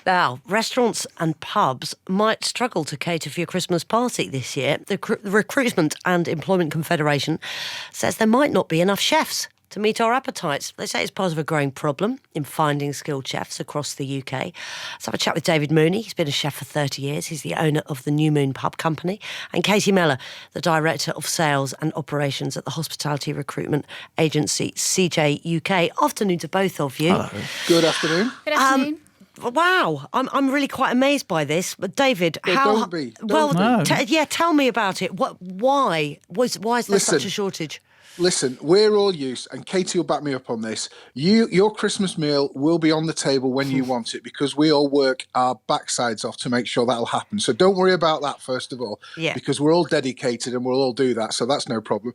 Now, restaurants and pubs might struggle to cater for your Christmas party this year. The Recruitment and Employment Confederation says there might not be enough chefs to meet our appetites. They say it's part of a growing problem in finding skilled chefs across the UK. Let's have a chat with David Mooney. He's been a chef for 30 years. He's the owner of the New Moon Pub Company. And Katie Mellor, the Director of Sales and Operations at the hospitality recruitment agency CJUK. Afternoon to both of you. Hello. Good afternoon. Good afternoon. Wow, I'm really quite amazed by this. But David, Don't be. Tell me about it. Why is there such a shortage? Listen, we're all used, and Katie will back me up on this. Your Christmas meal will be on the table when you want it, because we all work our backsides off to make sure that'll happen. So don't worry about that, first of all, because we're all dedicated and we'll all do that. So that's no problem.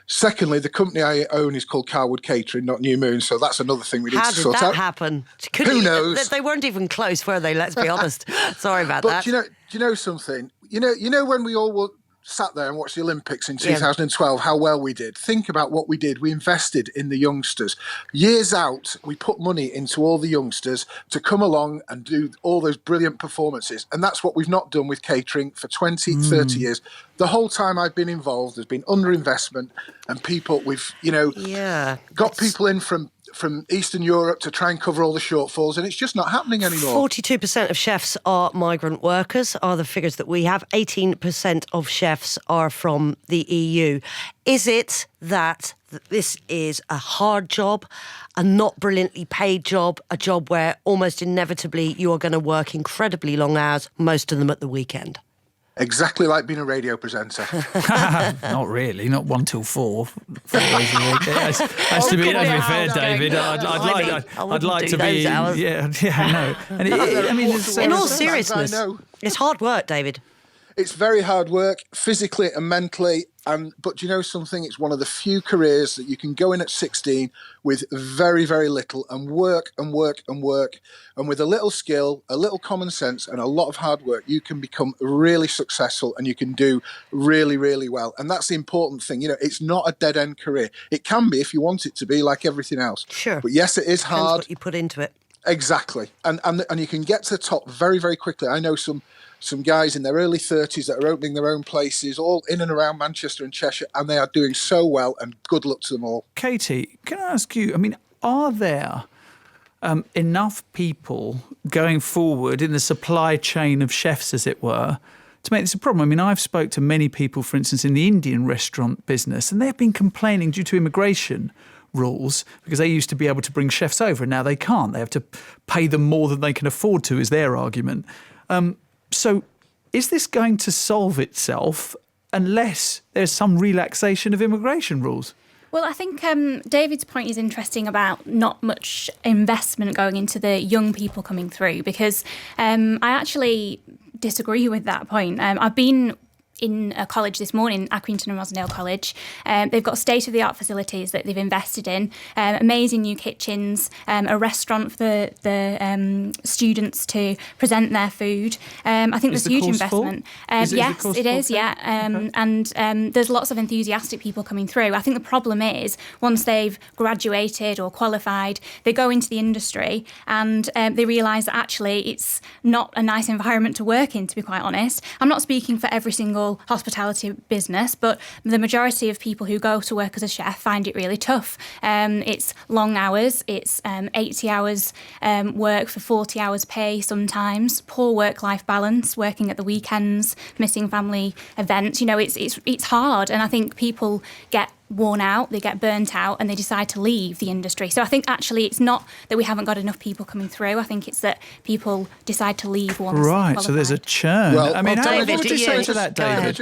Secondly, the company I own is called Carwood Catering, not New Moon. So that's another thing we need to sort out. How did that happen? Who knows? They weren't even close, were they? Let's be honest. Sorry about that. But do you know something? You know when we all sat there and watched the Olympics in 2012, how well we did. Think about what we did. We invested in the youngsters. Years out, we put money into all the youngsters to come along and do all those brilliant performances. And that's what we've not done with catering for 20, 30 years. The whole time I've been involved, there's been underinvestment, and people, got people in from Eastern Europe to try and cover all the shortfalls, and it's just not happening anymore. 42% of chefs are migrant workers, are the figures that we have. 18% of chefs are from the EU. Is it that this is a hard job, a not brilliantly paid job, a job where almost inevitably you are going to work incredibly long hours, most of them at the weekend? Exactly like being a radio presenter. Not really, not 1 till 4 days a week. Has to be fair, David. I'd like to be. Hours. No. And in all seriousness, it's hard work, David. It's very hard work, physically and mentally. But do you know something? It's one of the few careers that you can go in at 16 with very, very little and work and work and work. And with a little skill, a little common sense and a lot of hard work, you can become really successful and you can do really, really well. And that's the important thing. It's not a dead-end career. It can be if you want it to be, like everything else. Sure. But yes, it is hard. Depends what you put into it. Exactly. And you can get to the top very, very quickly. I know some guys in their early 30s that are opening their own places, all in and around Manchester and Cheshire, and they are doing so well, and good luck to them all. Katie, can I ask you, are there enough people going forward in the supply chain of chefs, as it were, to make this a problem? I've spoke to many people, for instance, in the Indian restaurant business, and they've been complaining due to immigration rules, because they used to be able to bring chefs over, and now they can't. They have to pay them more than they can afford to, is their argument. So is this going to solve itself unless there's some relaxation of immigration rules? Well, I think David's point is interesting about not much investment going into the young people coming through, because I actually disagree with that point. I've been in a college this morning, Accrington and Rosendale College. They've got state-of-the-art facilities that they've invested in, amazing new kitchens, a restaurant for the students to present their food. I think there's huge investment. Yes, it is, and there's lots of enthusiastic people coming through. I think the problem is, once they've graduated or qualified, they go into the industry and they realise that actually it's not a nice environment to work in, to be quite honest. I'm not speaking for every single hospitality business, but the majority of people who go to work as a chef find it really tough. It's long hours, it's 80 hours work for 40 hours pay sometimes, poor work-life balance, working at the weekends, missing family events. It's hard, and I think people get worn out, they get burnt out, and they decide to leave the industry. So I think actually it's not that we haven't got enough people coming through. I think it's that people decide to leave once Right, qualified. so there's a churn. Well, what would you say to that, David?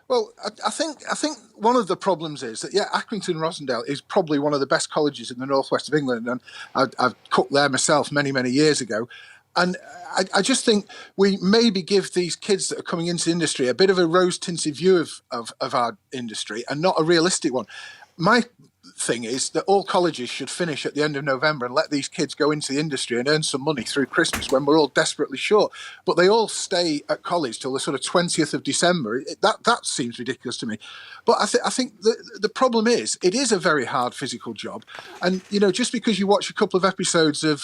I think one of the problems is that, Accrington Rosendale is probably one of the best colleges in the northwest of England, and I've cooked there myself many, many years ago. And I just think we maybe give these kids that are coming into the industry a bit of a rose-tinted view of our industry and not a realistic one. My thing is that all colleges should finish at the end of November and let these kids go into the industry and earn some money through Christmas when we're all desperately short. But they all stay at college till the sort of 20th of December. That seems ridiculous to me. But I think the problem is it is a very hard physical job. And, just because you watch a couple of episodes of,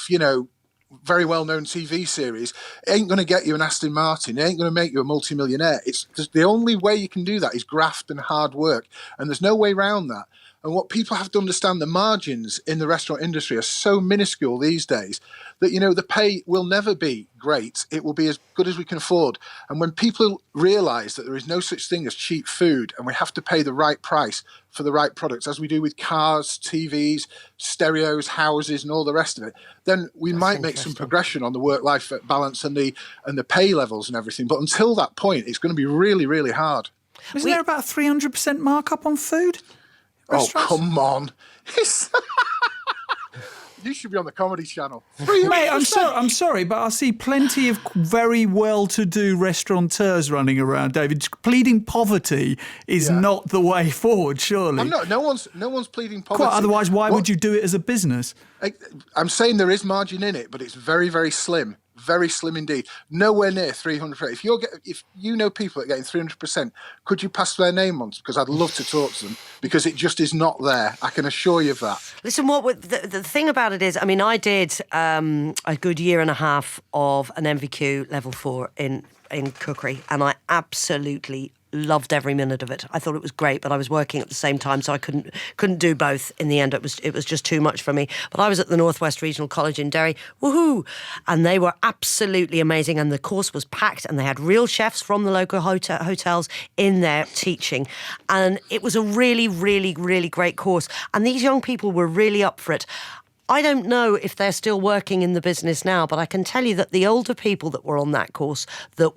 very well-known TV series, it ain't going to get you an Aston Martin. It ain't going to make you a multimillionaire. It's just the only way you can do that is graft and hard work, and there's no way around that. And what people have to understand, the margins in the restaurant industry are so minuscule these days that, the pay will never be great. It will be as good as we can afford. And when people realise that there is no such thing as cheap food, and we have to pay the right price for the right products, as we do with cars, TVs, stereos, houses, and all the rest of it, then we might make some progression on the work-life balance and the pay levels and everything. But until that point, it's going to be really, really hard. Isn't there about 300% markup on food? Oh, come on. You should be on the Comedy Channel. Mate, I'm sorry, but I see plenty of very well-to-do restaurateurs running around, David. Pleading poverty is not the way forward, surely. No one's pleading poverty. Otherwise, why would you do it as a business? I'm saying there is margin in it, but it's very, very slim. Very slim indeed. Nowhere near 300%. If you know people that are getting 300%, could you pass their name on? Because I'd love to talk to them, because it just is not there. I can assure you of that. Listen, the thing about it is, I did a good year and a half of an MVQ level 4 in cookery, and I absolutely loved every minute of it. I thought it was great, but I was working at the same time, so I couldn't do both. In the end, it was just too much for me. But I was at the Northwest Regional College in Derry, woohoo! And they were absolutely amazing, and the course was packed, and they had real chefs from the local hotels in there teaching, and it was a really, really, really great course. And these young people were really up for it. I don't know if they're still working in the business now, but I can tell you that the older people that were on that course, that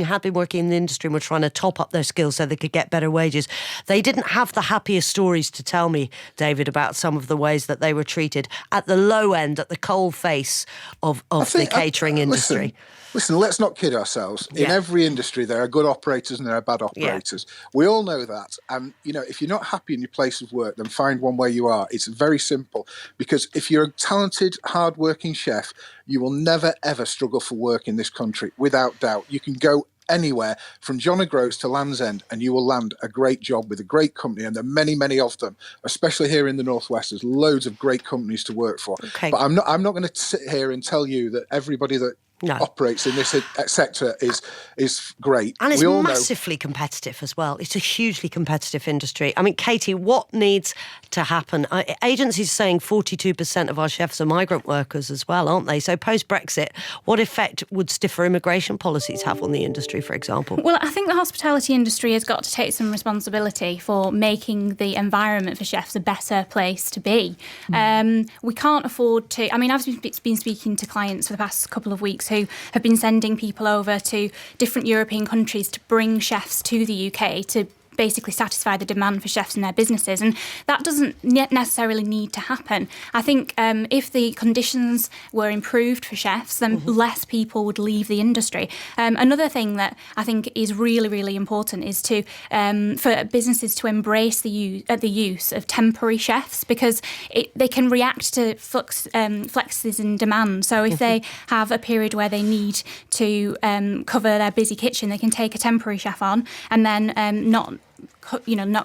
had been working in the industry and were trying to top up their skills so they could get better wages, they didn't have the happiest stories to tell me, David, about some of the ways that they were treated at the low end, at the coal face of the catering industry. Listen, let's not kid ourselves. In every industry, there are good operators and there are bad operators. Yeah. We all know that. And, if you're not happy in your place of work, then find one where you are. It's very simple. Because if you're a talented, hard-working chef, you will never, ever struggle for work in this country, without doubt. You can go anywhere from John O'Groats to Land's End, and you will land a great job with a great company, and there are many, many of them, especially here in the Northwest. There's loads of great companies to work for. Okay. But I'm not going to sit here and tell you that everybody that operates in this sector is great. And it's massively competitive as well. It's a hugely competitive industry. Katie, what needs to happen? Agencies saying 42% of our chefs are migrant workers as well, aren't they? So post-Brexit, what effect would stiffer immigration policies have on the industry, for example? Well, I think the hospitality industry has got to take some responsibility for making the environment for chefs a better place to be. We can't afford to... I've been speaking to clients for the past couple of weeks who have been sending people over to different European countries to bring chefs to the UK to basically satisfy the demand for chefs in their businesses, and that doesn't necessarily need to happen. I think if the conditions were improved for chefs, then less people would leave the industry. Another thing that I think is really, really important is to for businesses to embrace the use of temporary chefs, because they can react to flexes in demand. So if they have a period where they need to cover their busy kitchen, they can take a temporary chef on and then not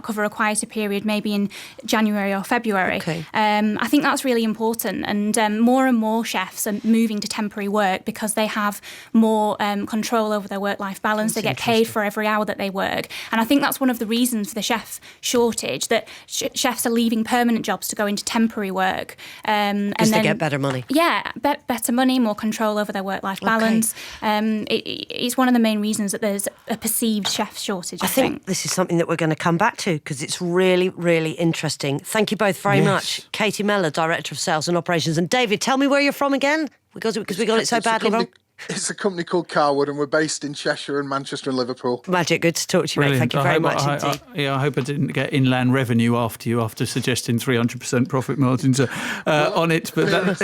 cover a quieter period, maybe in January or February. Okay. I think that's really important, and more chefs are moving to temporary work because they have more control over their work-life balance. They get paid for every hour that they work, and I think that's one of the reasons for the chef shortage, that chefs are leaving permanent jobs to go into temporary work. Because they get better money. Yeah, better money, more control over their work-life balance. It's one of the main reasons that there's a perceived chef shortage, I think. This is something that we're going to come back to, because it's really, really interesting. Thank you both very much. Katie Mellor, Director of Sales and Operations, and David, tell me where you're from again, because we got it so badly wrong. It's a company called Carwood, and we're based in Cheshire and Manchester and Liverpool. Magic, good to talk to you, mate. Thank you very much indeed. I hope I didn't get inland revenue after suggesting 300% profit margins on it. But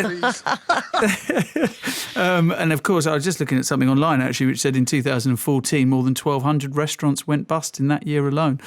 and of course, I was just looking at something online actually, which said in 2014 more than 1,200 restaurants went bust in that year alone.